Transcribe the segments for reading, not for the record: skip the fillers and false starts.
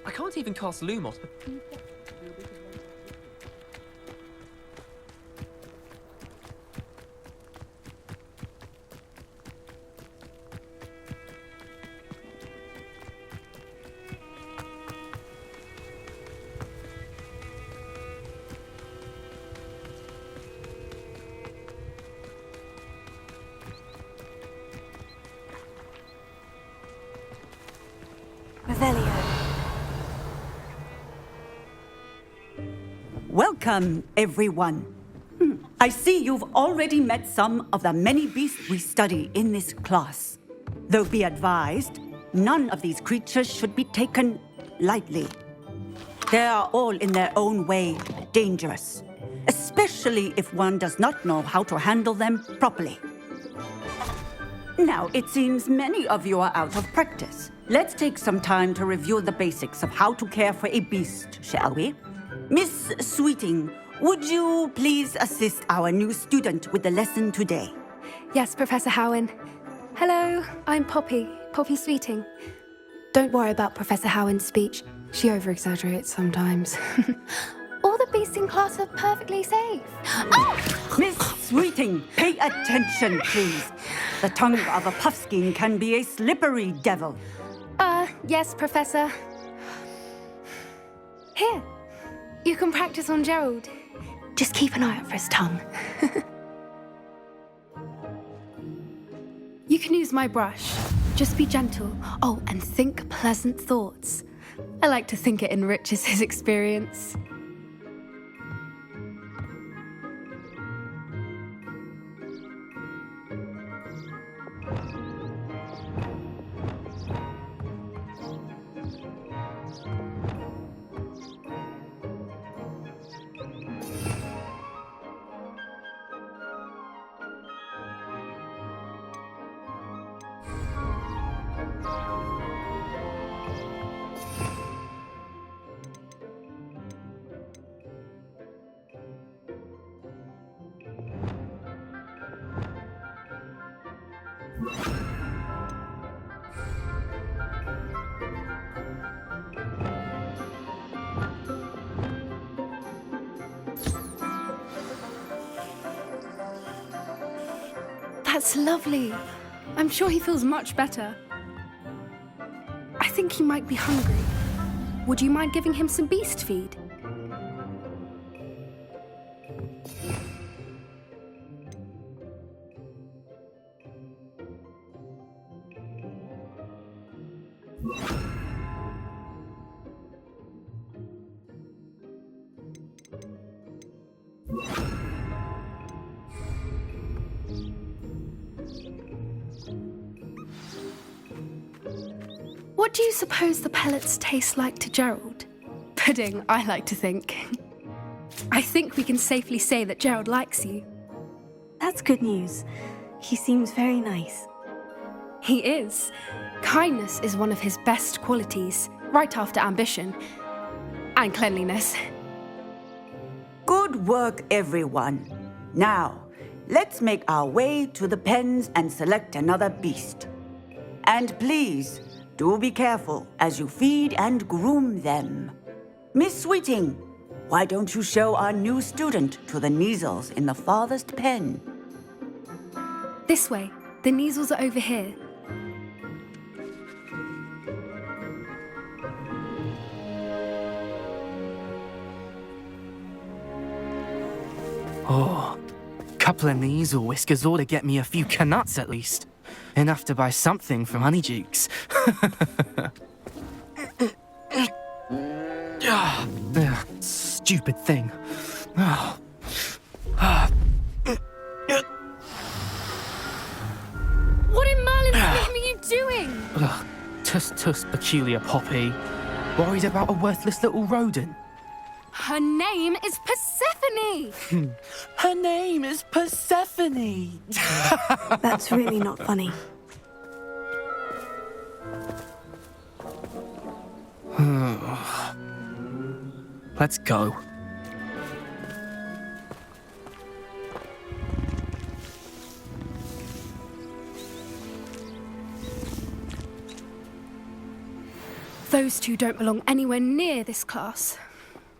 I can't even cast Lumos. Welcome, everyone. I see you've already met some of the many beasts we study in this class. Though be advised, none of these creatures should be taken lightly. They are all in their own way dangerous, especially if one does not know how to handle them properly. Now, it seems many of you are out of practice. Let's take some time to review the basics of how to care for a beast, shall we? Miss Sweeting, would you please assist our new student with the lesson today? Yes, Professor Howen. Hello, I'm Poppy Sweeting. Don't worry about Professor Howen's speech. She over-exaggerates sometimes. All the beasts in class are perfectly safe. Oh! Miss Sweeting, pay attention, please. The tongue of a puffskein can be a slippery devil. Yes, Professor. Here, you can practice on Gerald. Just keep an eye out for his tongue. You can use my brush. Just be gentle. Oh, and think pleasant thoughts. I like to think it enriches his experience. That's lovely. I'm sure he feels much better. I think he might be hungry. Would you mind giving him some beast feed? What do you suppose the pellets taste like to Gerald? Pudding, I like to think. I think we can safely say that Gerald likes you. That's good news. He seems very nice. He is. Kindness is one of his best qualities, right after ambition. And cleanliness. Good work, everyone. Now, let's make our way to the pens and select another beast. And please, do be careful as you feed and groom them. Miss Sweeting, why don't you show our new student to the Neasels in the farthest pen? This way. The Neasels are over here. Oh, couple of Neasel whiskers ought to get me a few canuts at least. Enough to buy something from Honeydukes. Stupid thing. What in Merlin's name are you doing? Tuss, peculiar Poppy. Worried about a worthless little rodent. Her name is Persephone! Her name is Persephone. That's really not funny. Let's go. Those two don't belong anywhere near this class.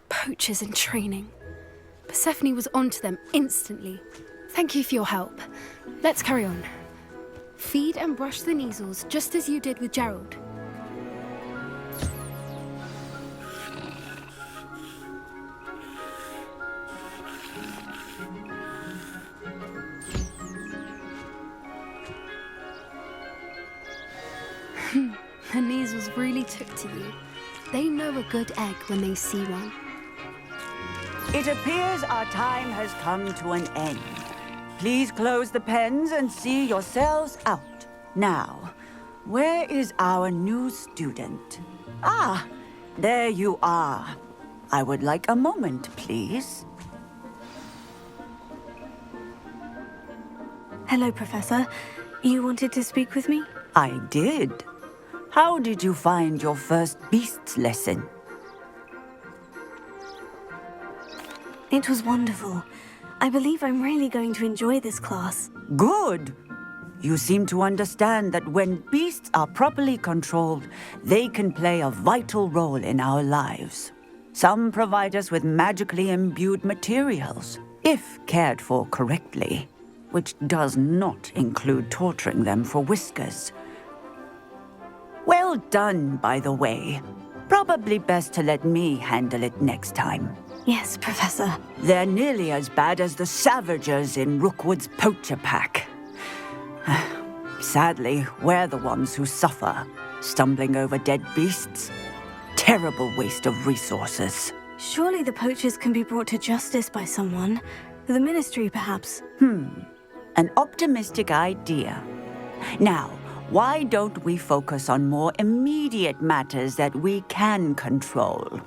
Poachers in training. Persephone was onto them instantly. Thank you for your help. Let's carry on. Feed and brush the Neasels just as you did with Gerald. The Neasels really took to you. They know a good egg when they see one. It appears our time has come to an end. Please close the pens and see yourselves out. Now, where is our new student? Ah, there you are. I would like a moment, please. Hello, Professor. You wanted to speak with me? I did. How did you find your first beasts lesson? It was wonderful. I believe I'm really going to enjoy this class. Good. You seem to understand that when beasts are properly controlled, they can play a vital role in our lives. Some provide us with magically imbued materials, if cared for correctly, which does not include torturing them for whiskers. Well done, by the way. Probably best to let me handle it next time. Yes, Professor. They're nearly as bad as the Savagers in Rookwood's poacher pack. Sadly, we're the ones who suffer, stumbling over dead beasts. Terrible waste of resources. Surely the poachers can be brought to justice by someone. The Ministry, perhaps. An optimistic idea. Now, why don't we focus on more immediate matters that we can control?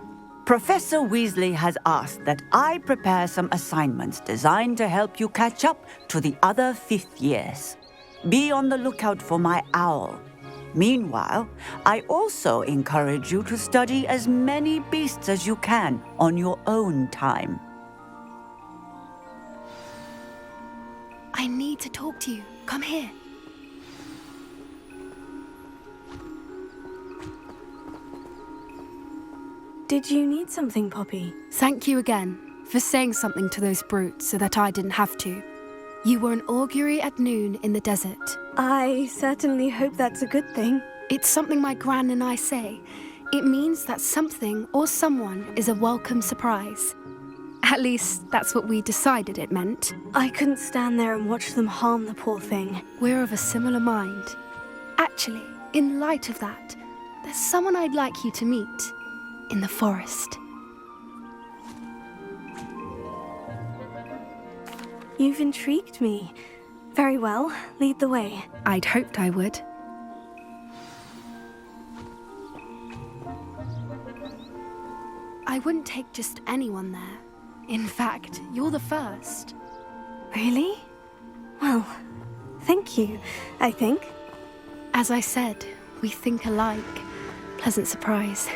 Professor Weasley has asked that I prepare some assignments designed to help you catch up to the other fifth years. Be on the lookout for my owl. Meanwhile, I also encourage you to study as many beasts as you can on your own time. I need to talk to you. Come here. Did you need something, Poppy? Thank you again for saying something to those brutes so that I didn't have to. You were an augury at noon in the desert. I certainly hope that's a good thing. It's something my gran and I say. It means that something or someone is a welcome surprise. At least, that's what we decided it meant. I couldn't stand there and watch them harm the poor thing. We're of a similar mind. Actually, in light of that, there's someone I'd like you to meet. In the forest. You've intrigued me. Very well, lead the way. I'd hoped I would. I wouldn't take just anyone there. In fact, you're the first. Really? Well, thank you, I think. As I said, we think alike. Pleasant surprise.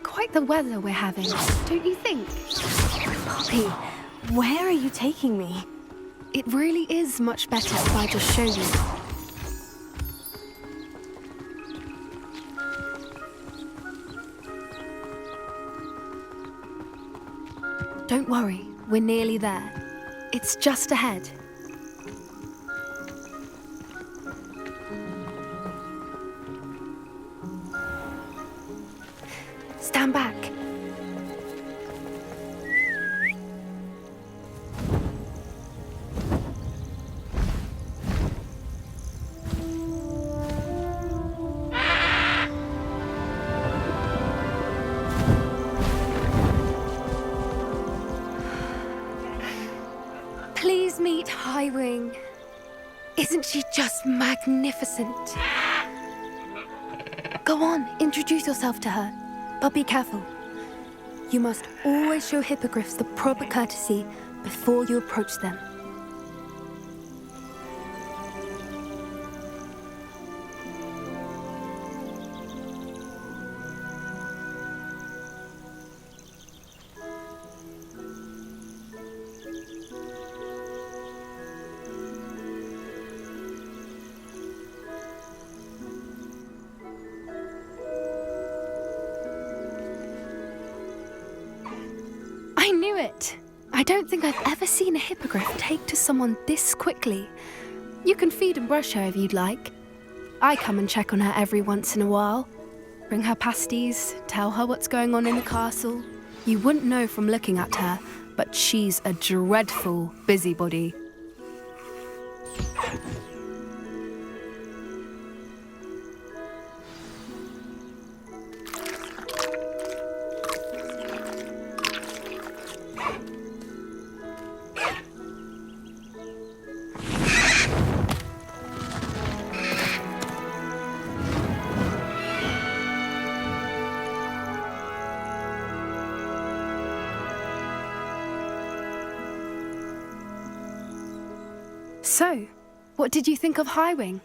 Quite the weather we're having, don't you think? Poppy, where are you taking me? It really is much better if I just show you. Don't worry, we're nearly there. It's just ahead. Stand back. Please meet Highwing. Isn't she just magnificent? Go on, introduce yourself to her. But be careful. You must always show hippogriffs the proper courtesy before you approach them. I knew it. I don't think I've ever seen a hippogriff take to someone this quickly. You can feed and brush her if you'd like. I come and check on her every once in a while. Bring her pasties, tell her what's going on in the castle. You wouldn't know from looking at her, but she's a dreadful busybody. So, what did you think of Highwing?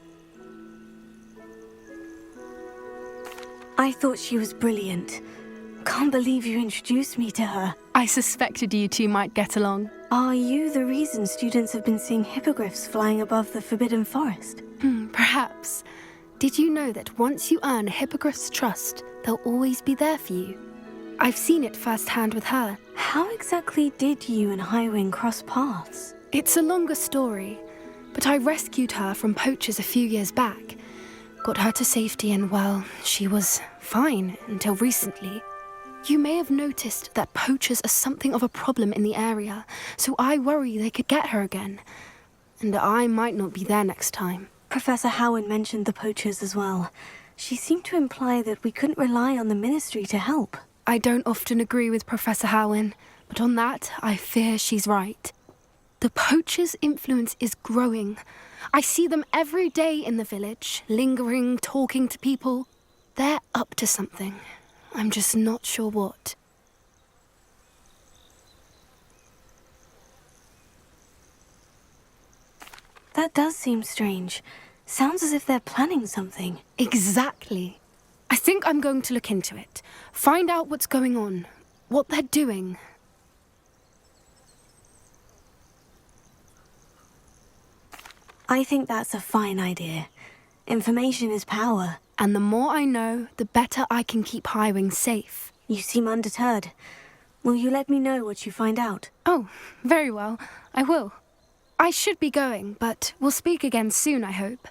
I thought she was brilliant. Can't believe you introduced me to her. I suspected you two might get along. Are you the reason students have been seeing hippogriffs flying above the Forbidden Forest? Perhaps. Did you know that once you earn a hippogriff's trust, they'll always be there for you? I've seen it firsthand with her. How exactly did you and Highwing cross paths? It's a longer story, but I rescued her from poachers a few years back. Got her to safety and, well, she was fine until recently. You may have noticed that poachers are something of a problem in the area, so I worry they could get her again. And I might not be there next time. Professor Howard mentioned the poachers as well. She seemed to imply that we couldn't rely on the ministry to help. I don't often agree with Professor Howin, but on that, I fear she's right. The poachers' influence is growing. I see them every day in the village, lingering, talking to people. They're up to something. I'm just not sure what. That does seem strange. Sounds as if they're planning something. Exactly. I think I'm going to look into it. Find out what's going on, what they're doing. I think that's a fine idea. Information is power. And the more I know, the better I can keep Highwing safe. You seem undeterred. Will you let me know what you find out? Oh, very well. I will. I should be going, but we'll speak again soon, I hope.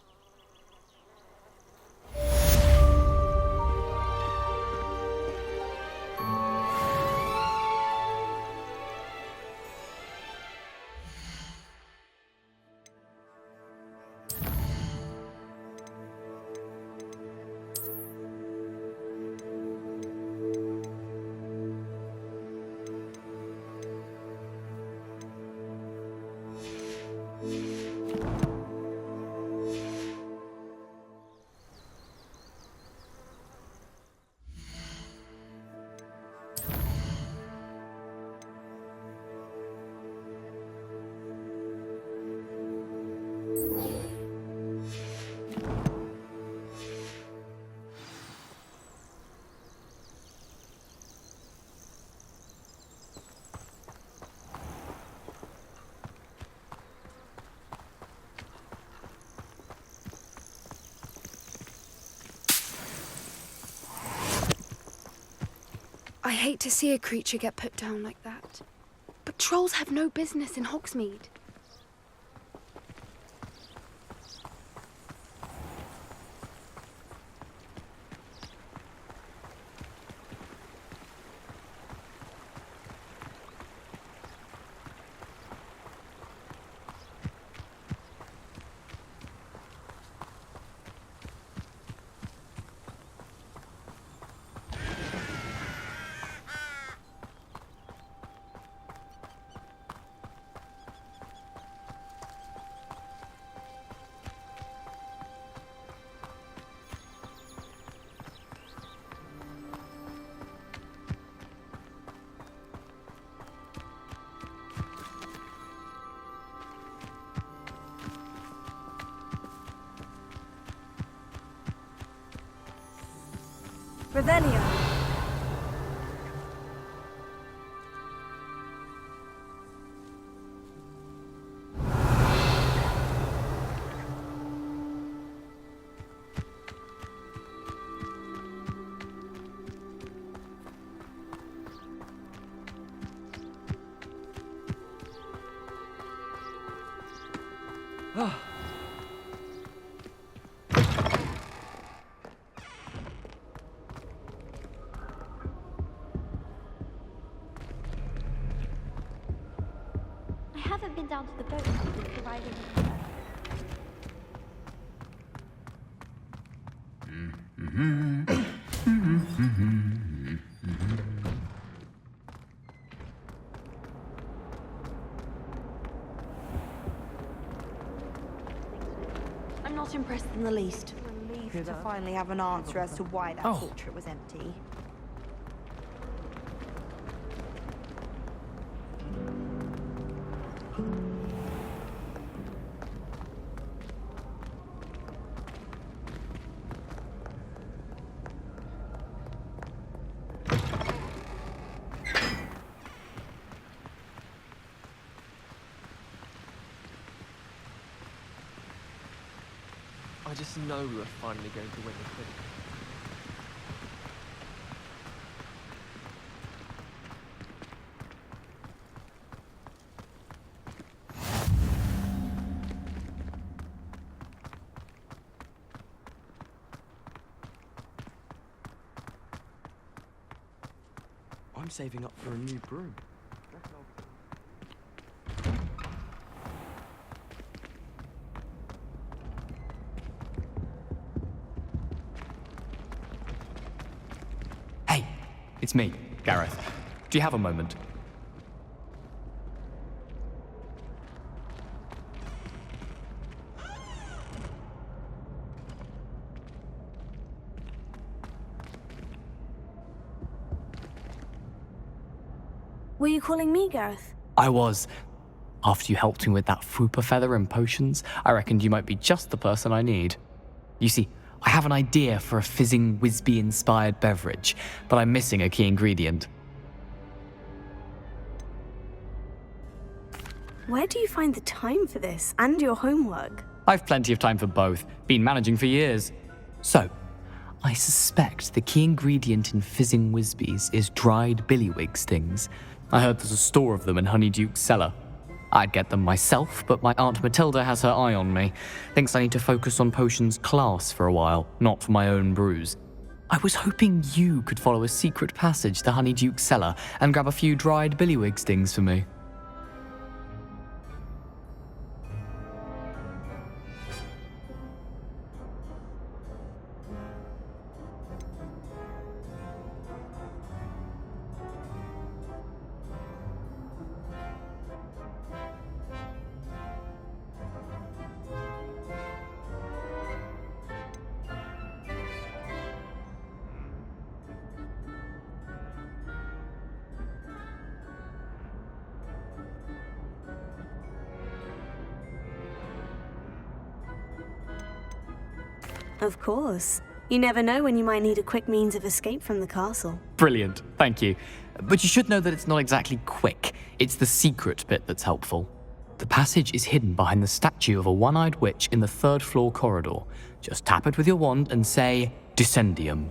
I hate to see a creature get put down like that. But trolls have no business in Hogsmeade. Revelio. I haven't been down to the boat since arriving in the I'm not impressed in the least. Relieved to finally have an answer as to why that portrait was empty. I just know we were finally going to win the thing. I'm saving up for a new broom. Hey, it's me, Gareth. Do you have a moment? Were you calling me, Gareth? I was. After you helped me with that fupa feather and potions, I reckoned you might be just the person I need. You see, I have an idea for a fizzing Whizbee-inspired beverage, but I'm missing a key ingredient. Where do you find the time for this and your homework? I've plenty of time for both. Been managing for years. So, I suspect the key ingredient in fizzing Whizbees is dried billywig stings. I heard there's a store of them in Honeyduke's cellar. I'd get them myself, but my Aunt Matilda has her eye on me. Thinks I need to focus on potions class for a while, not for my own brews. I was hoping you could follow a secret passage to Honeyduke's cellar and grab a few dried billywig stings for me. Of course. You never know when you might need a quick means of escape from the castle. Brilliant, thank you. But you should know that it's not exactly quick. It's the secret bit that's helpful. The passage is hidden behind the statue of a one-eyed witch in the third floor corridor. Just tap it with your wand and say, Descendium.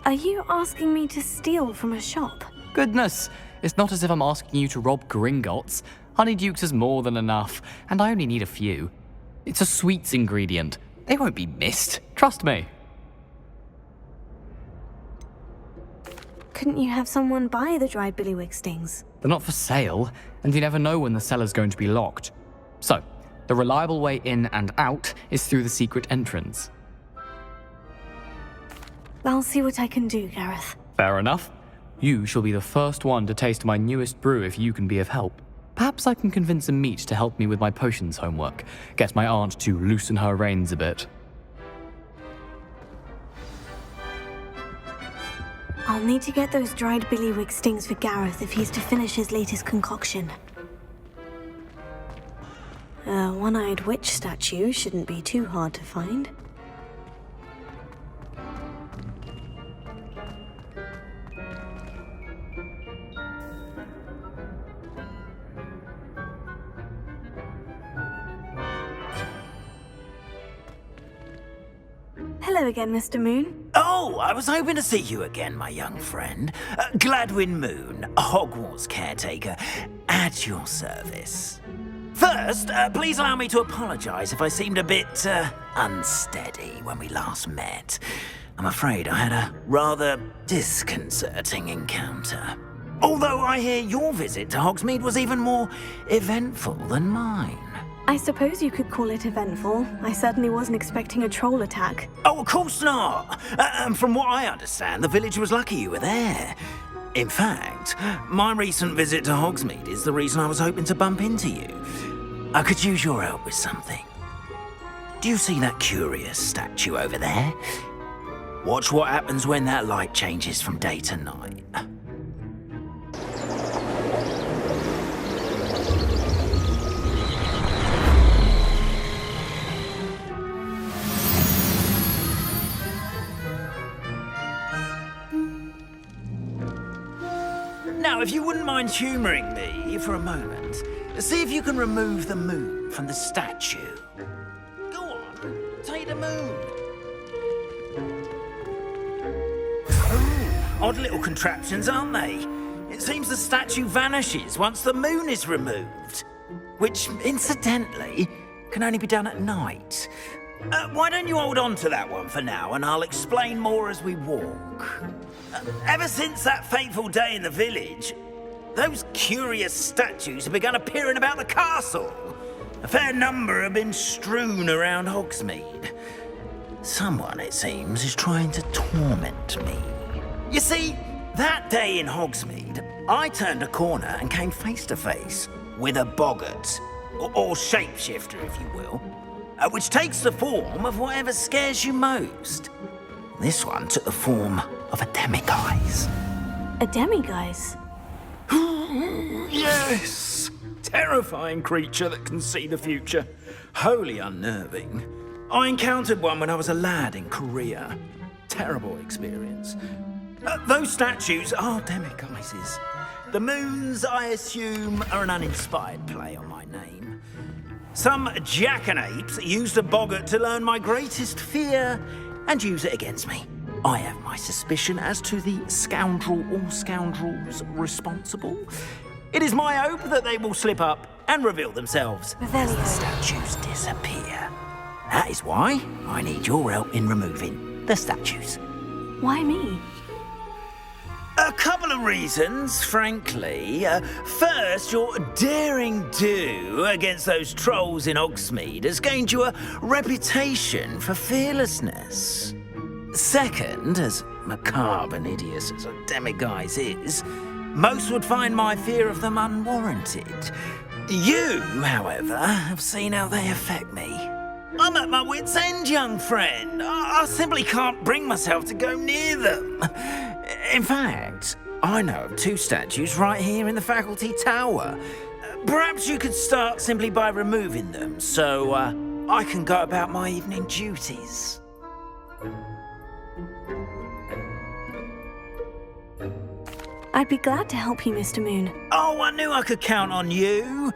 Are you asking me to steal from a shop? Goodness, it's not as if I'm asking you to rob Gringotts. Honeyduke's is more than enough, and I only need a few. It's a sweets ingredient. They won't be missed, trust me. Couldn't you have someone buy the dried billywig stings? They're not for sale, and you never know when the cellar's going to be locked. So, the reliable way in and out is through the secret entrance. I'll see what I can do, Gareth. Fair enough. You shall be the first one to taste my newest brew if you can be of help. Perhaps I can convince a meat to help me with my potions homework. Get my aunt to loosen her reins a bit. I'll need to get those dried billywig stings for Gareth if he's to finish his latest concoction. A one-eyed witch statue shouldn't be too hard to find. Hello again, Mr. Moon. Oh, I was hoping to see you again, my young friend. Gladwin Moon, Hogwarts caretaker, at your service. First, please allow me to apologise if I seemed a bit unsteady when we last met. I'm afraid I had a rather disconcerting encounter. Although I hear your visit to Hogsmeade was even more eventful than mine. I suppose you could call it eventful. I certainly wasn't expecting a troll attack. Oh, of course not. From what I understand, the village was lucky you were there. In fact, my recent visit to Hogsmeade is the reason I was hoping to bump into you. I could use your help with something. Do you see that curious statue over there? Watch what happens when that light changes from day to night. Now, if you wouldn't mind humouring me for a moment, see if you can remove the moon from the statue. Go on, take the moon. Oh, odd little contraptions, aren't they? It seems the statue vanishes once the moon is removed, which, incidentally, can only be done at night. Why don't you hold on to that one for now, and I'll explain more as we walk. Ever since that fateful day in the village, those curious statues have begun appearing about the castle. A fair number have been strewn around Hogsmeade. Someone, it seems, is trying to torment me. You see, that day in Hogsmeade, I turned a corner and came face to face with a boggart, or shapeshifter, if you will, which takes the form of whatever scares you most. This one took the form of a demiguise. A demiguise? Yes! Terrifying creature that can see the future. Wholly unnerving. I encountered one when I was a lad in Korea. Terrible experience. Those statues are demiguises. The moons, I assume, are an uninspired play on my name. Some jackanapes used a boggart to learn my greatest fear and use it against me. I have my suspicion as to the scoundrel or scoundrels responsible. It is my hope that they will slip up and reveal themselves as the statues disappear. That is why I need your help in removing the statues. Why me? A couple of reasons, frankly. First, your daring do against those trolls in Hogsmeade has gained you a reputation for fearlessness. Second, as macabre and hideous as a demiguise is, most would find my fear of them unwarranted. You, however, have seen how they affect me. I'm at my wit's end, young friend. I simply can't bring myself to go near them. In fact, I know of two statues right here in the faculty tower. Perhaps you could start simply by removing them, so I can go about my evening duties. I'd be glad to help you, Mr. Moon. Oh, I knew I could count on you.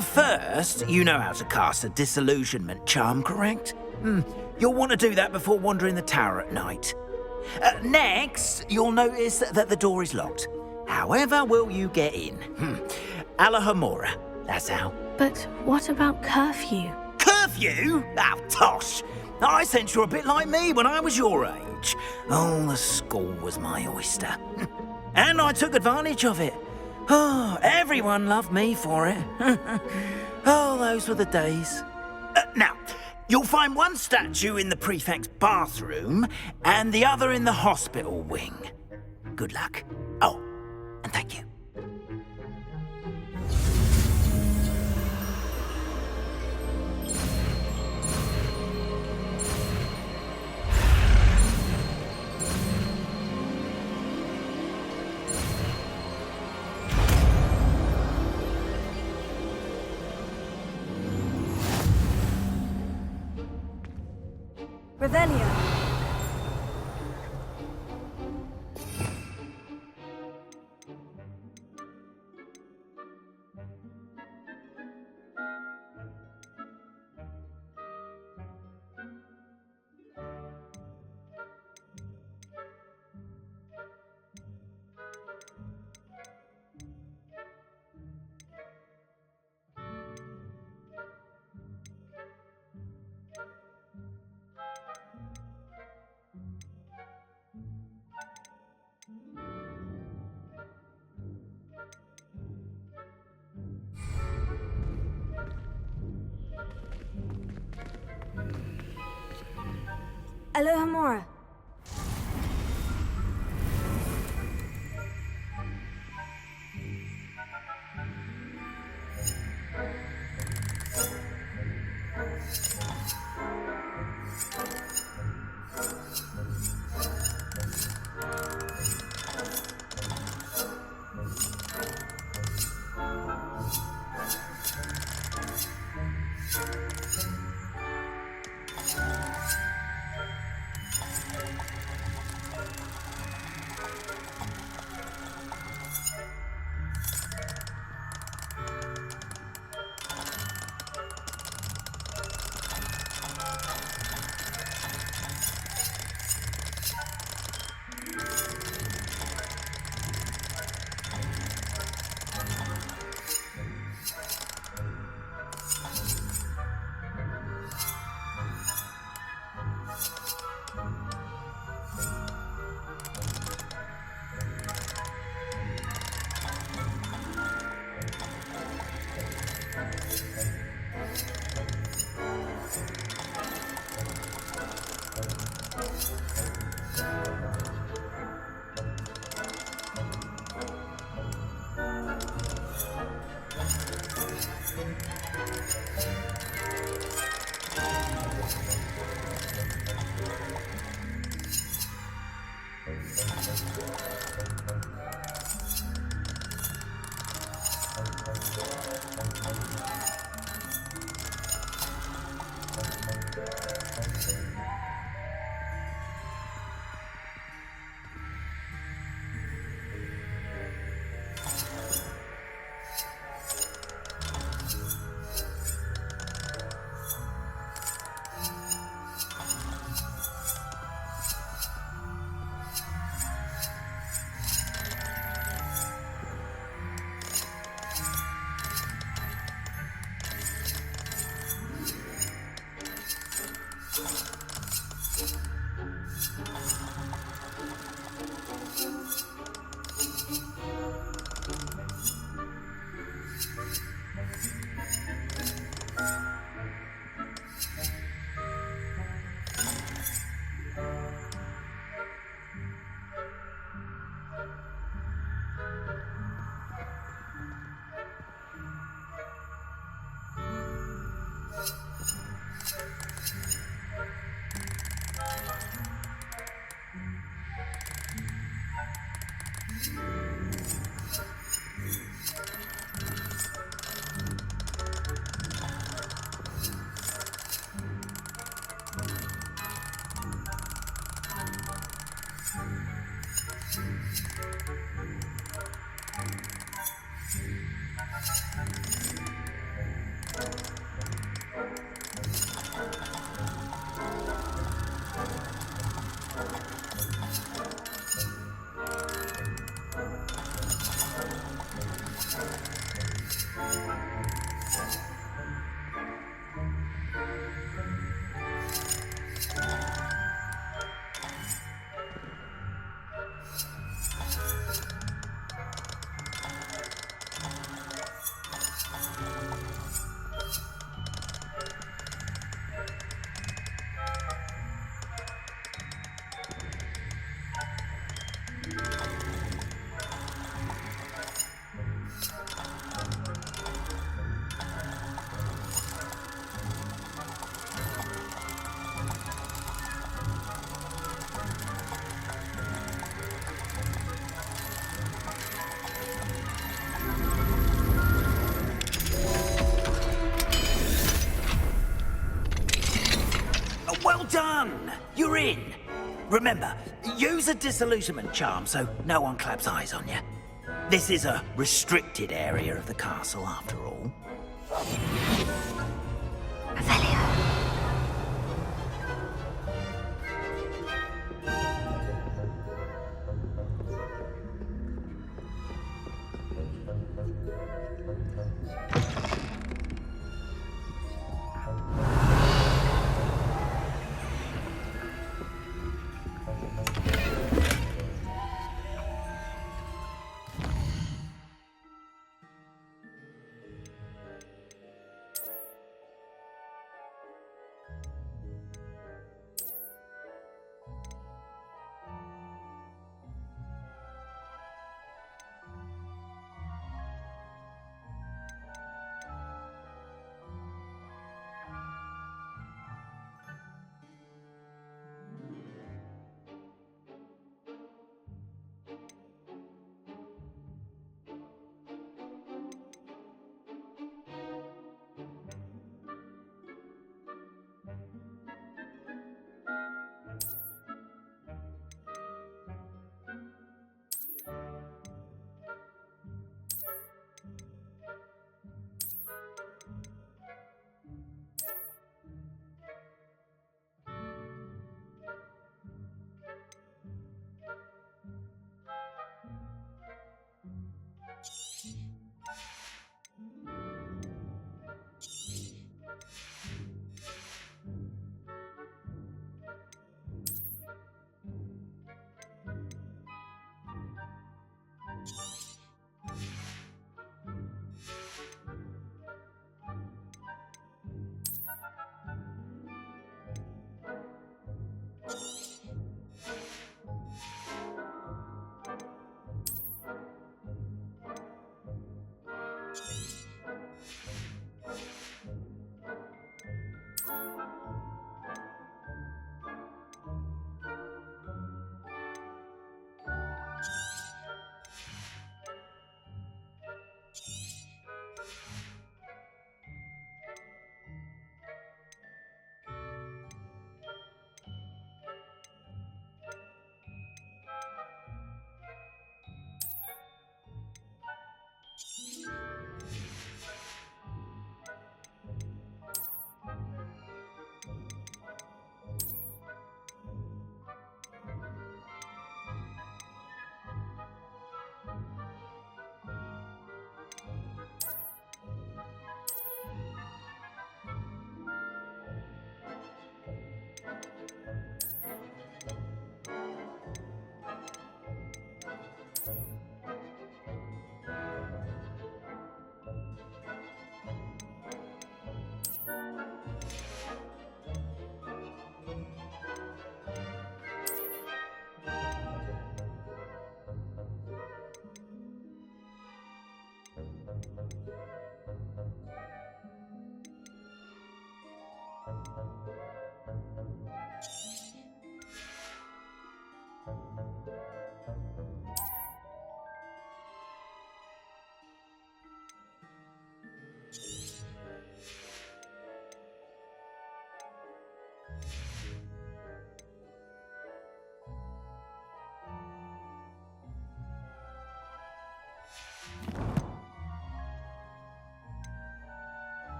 First, you know how to cast a disillusionment charm, correct? You'll want to do that before wandering the tower at night. Next, you'll notice that the door is locked. However will you get in? Alahomora, that's how. But what about curfew? Curfew? Oh, tosh. I sense you're a bit like me when I was your age. Oh, the school was my oyster. And I took advantage of it. Oh, everyone loved me for it. Oh, those were the days. Now, you'll find one statue in the prefect's bathroom and the other in the hospital wing. Good luck. Oh, and thank you. Revelio. Alohomora. Well done! You're in. Remember, use a disillusionment charm so no one claps eyes on you. This is a restricted area of the castle, after all.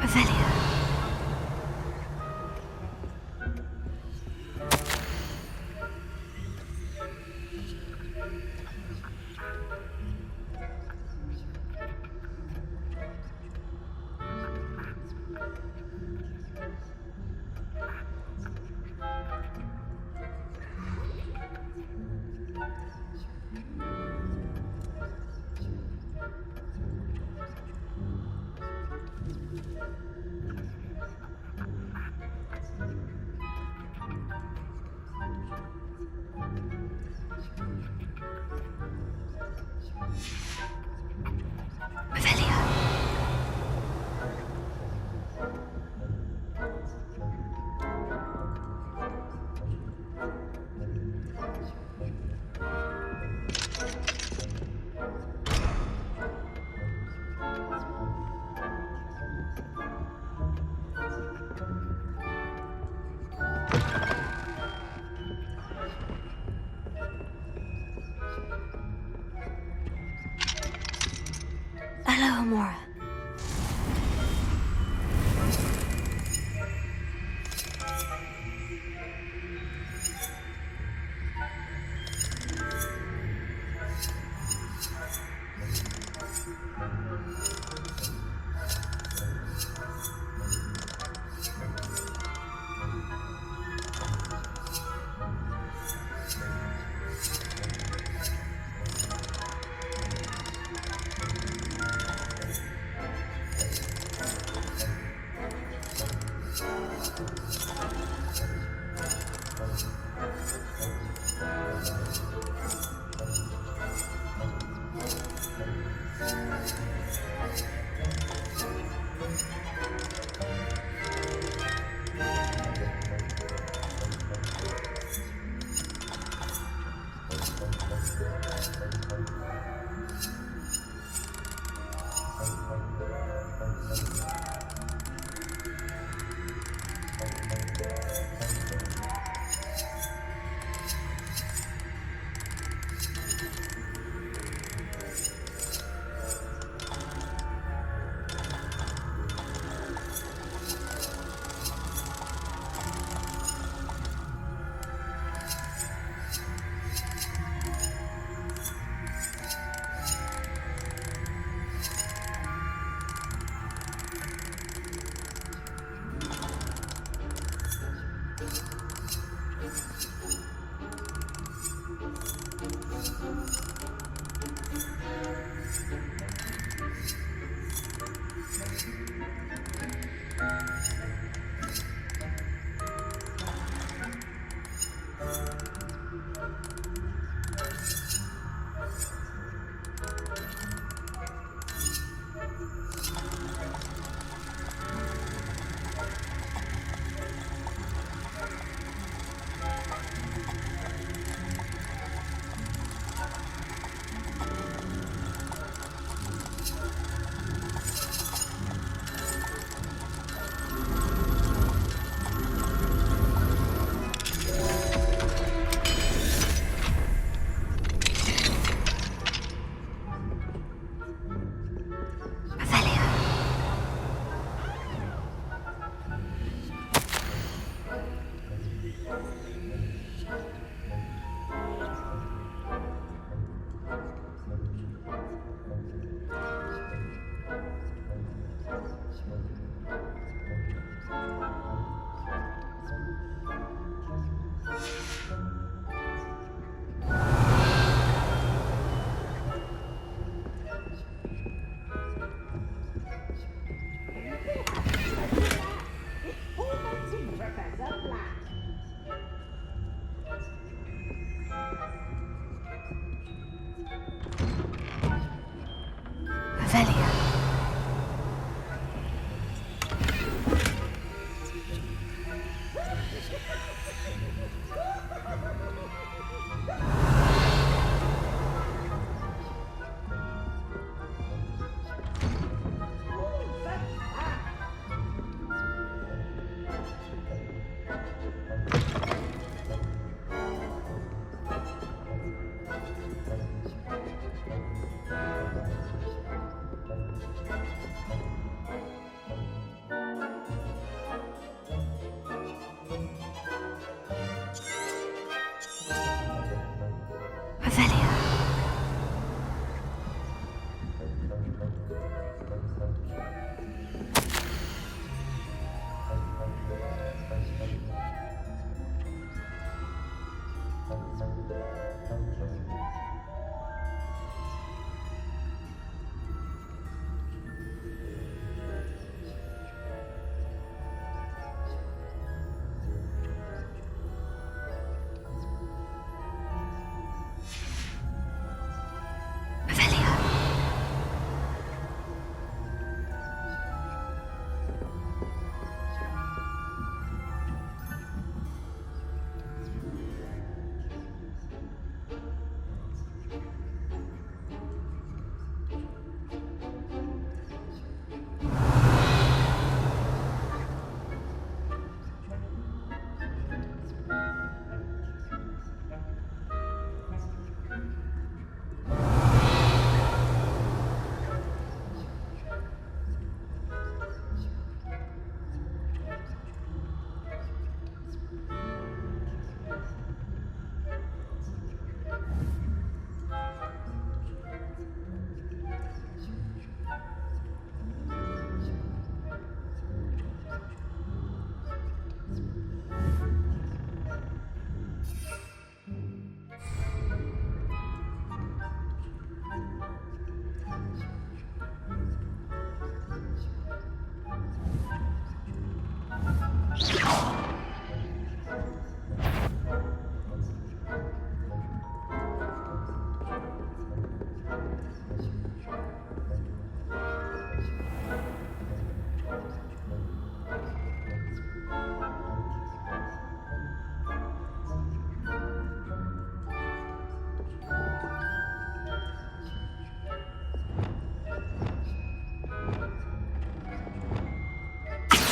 Revelio. Hello, Amora.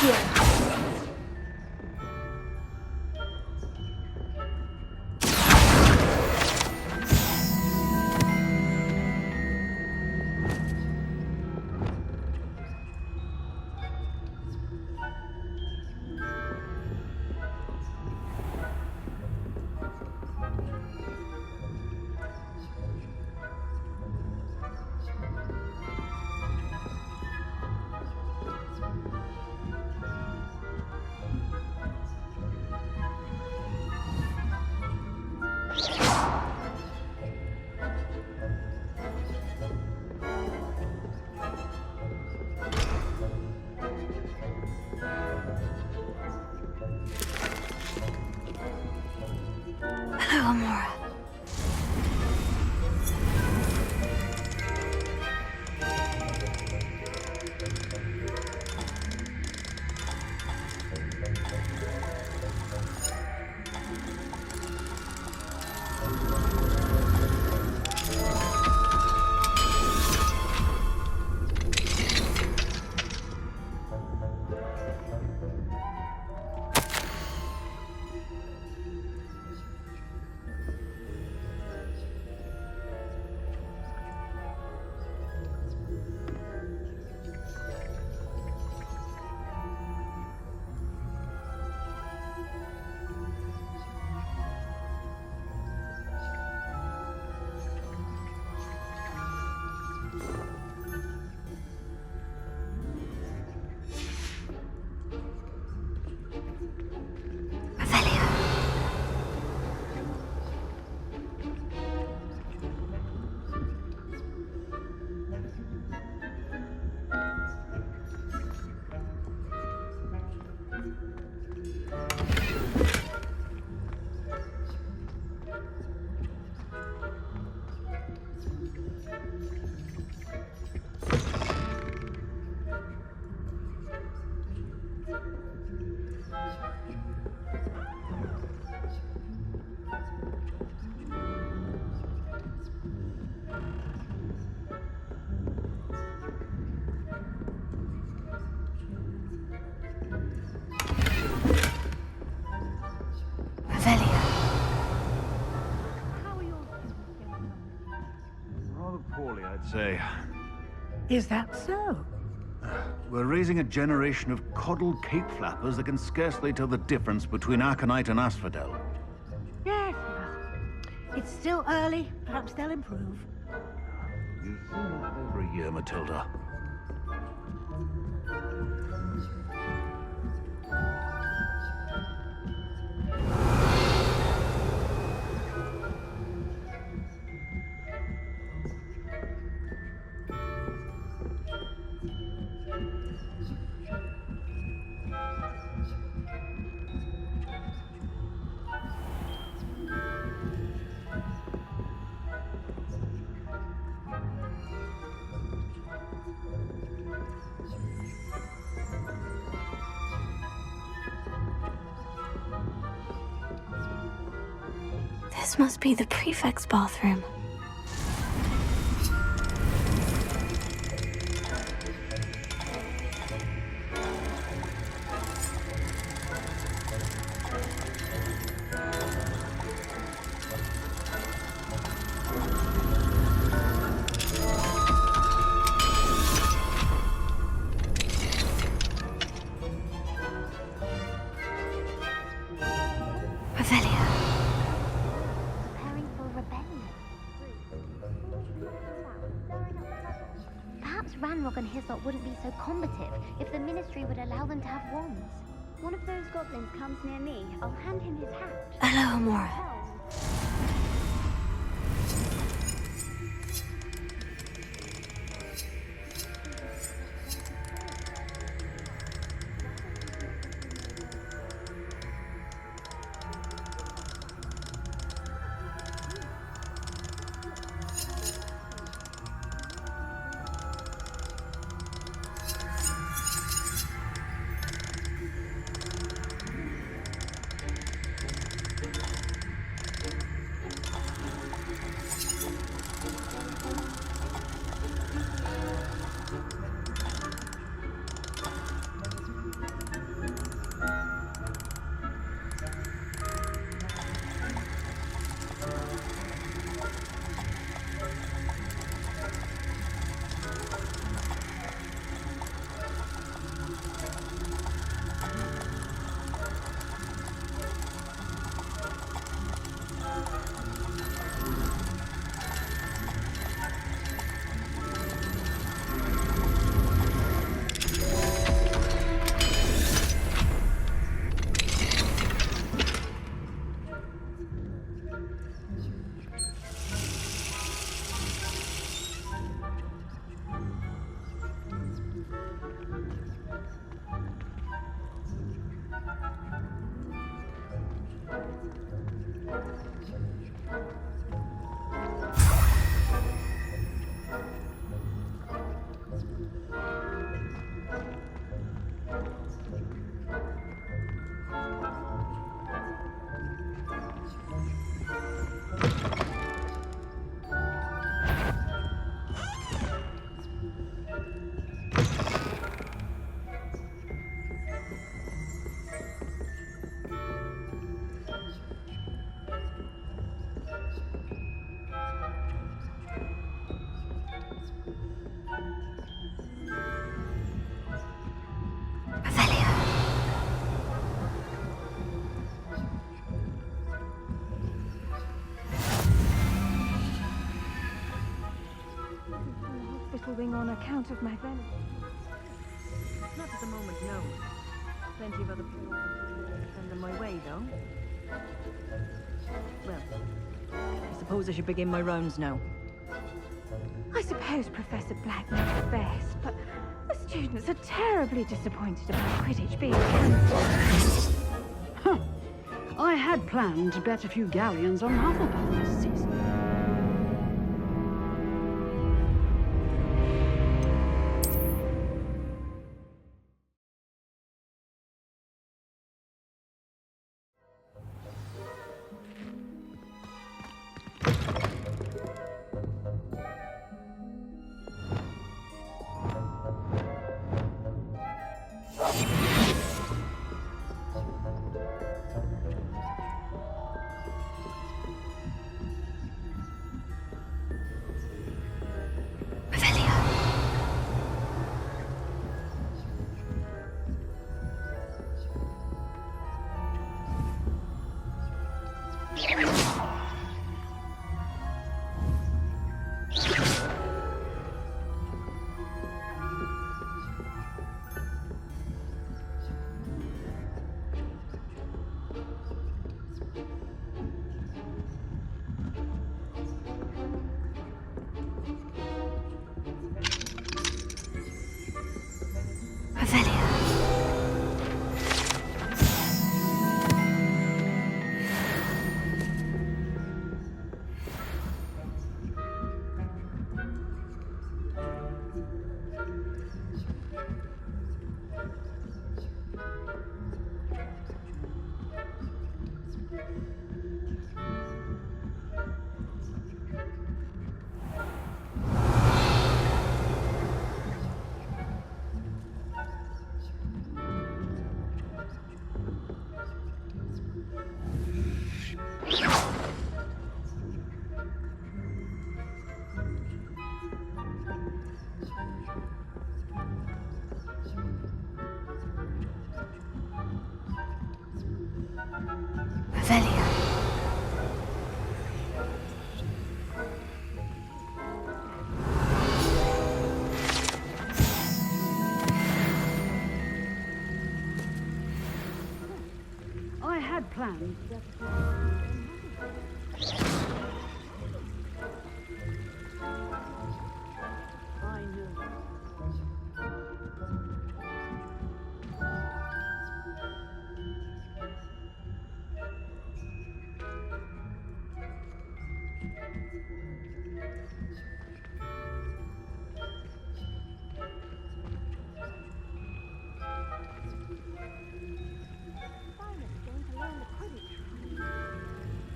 Here. Hello, Amora. Rather poorly, I'd say. Is that so? We're raising a generation of coddled cape flappers that can scarcely tell the difference between aconite and asphodel. Yes, well, it's still early. Perhaps they'll improve. You've seen that over a year, Matilda. This must be the prefect's bathroom. Preparing for rebellion. Perhaps Ranrock and Hislop wouldn't be so combative if the Ministry would allow them to have wands. One of those goblins comes near me, I'll hand him his hat. Hello, Amora. purple-wing on account of my venom. Not at the moment, no. Plenty of other people send them my way, though. Well, I suppose I should begin my rounds now. I suppose Professor Black knows best, but the students are terribly disappointed about Quidditch being cancelled. Huh. I had planned to bet a few galleons on Hufflepuff this season. I had planned that... I know.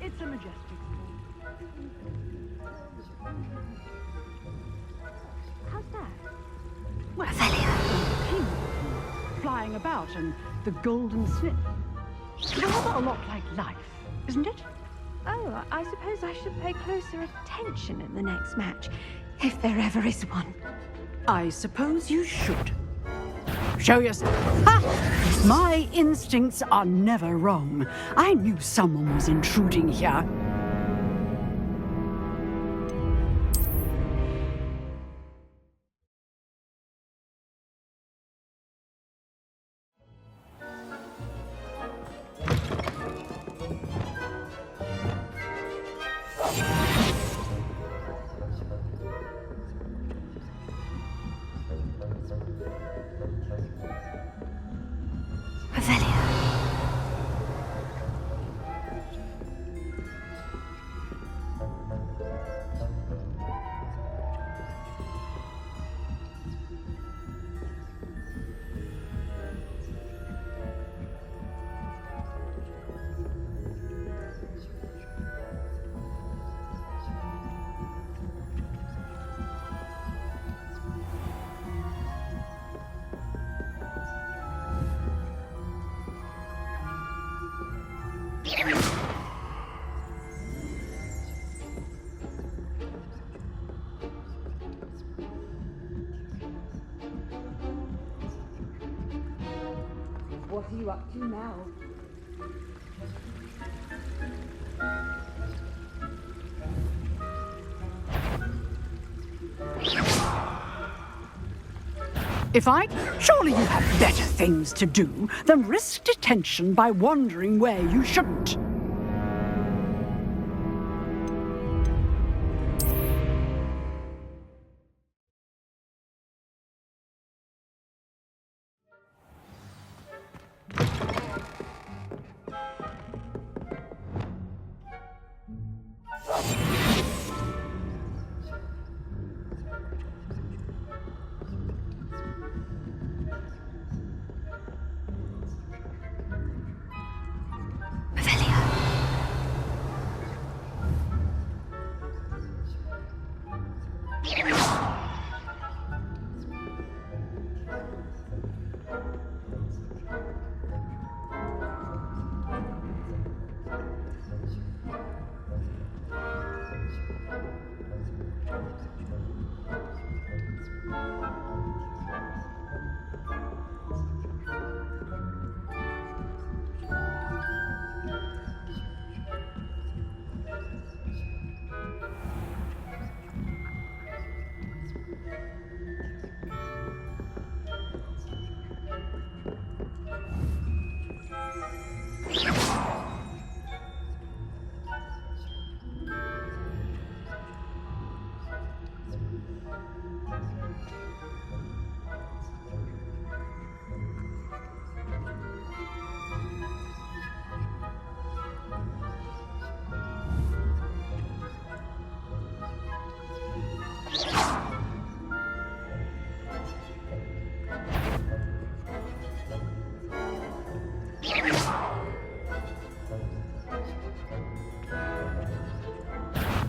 It's a majestic How's that? Well, the king flying about and the golden snip. Rather a lot like life, isn't it? Oh, I suppose I should pay closer attention in the next match, if there ever is one. I suppose you should. Show yourself. Ha! My instincts are never wrong. I knew someone was intruding here. What are you up to now? Surely you have better things to do than risk detention by wandering where you shouldn't.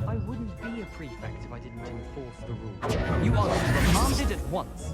I wouldn't be a prefect if I didn't enforce the rules. You are reprimanded at once.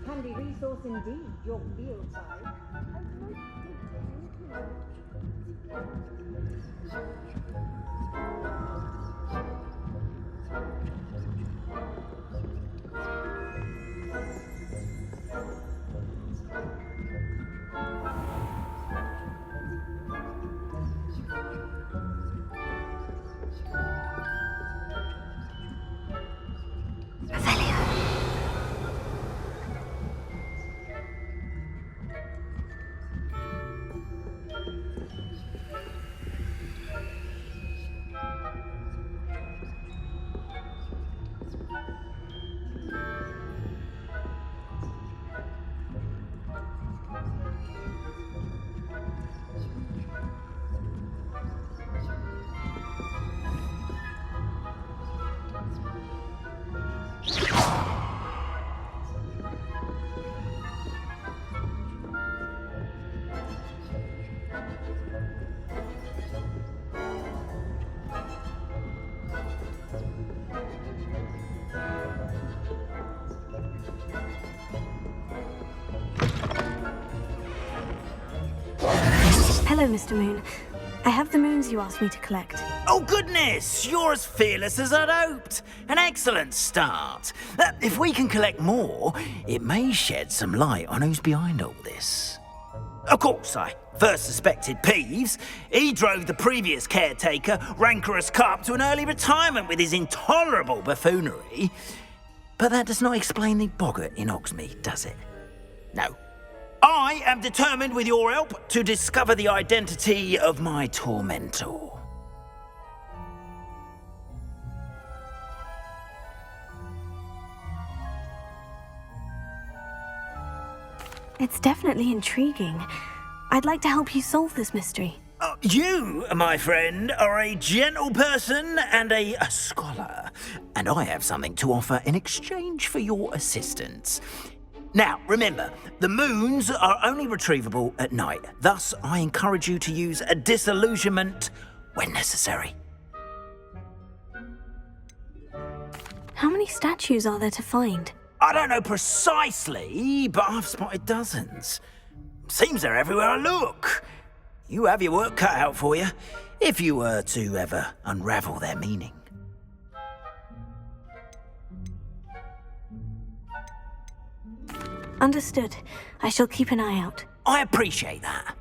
Handy resource indeed, your field side. Hello, Mr. Moon. I have the moons you asked me to collect. Oh, goodness! You're as fearless as I'd hoped. An excellent start. If we can collect more, it may shed some light on who's behind all this. Of course, I first suspected Peeves. He drove the previous caretaker, Rancorous Carp, to an early retirement with his intolerable buffoonery. But that does not explain the boggart in Hogsmeade, does it? No. I am determined, with your help, to discover the identity of my tormentor. It's definitely intriguing. I'd like to help you solve this mystery. You, my friend, are a gentle person and a scholar, and I have something to offer in exchange for your assistance. Now, remember, the moons are only retrievable at night. Thus, I encourage you to use a disillusionment when necessary. How many statues are there to find? I don't know precisely, but I've spotted dozens. Seems they're everywhere I look. You have your work cut out for you, if you were to ever unravel their meaning. Understood. I shall keep an eye out. I appreciate that.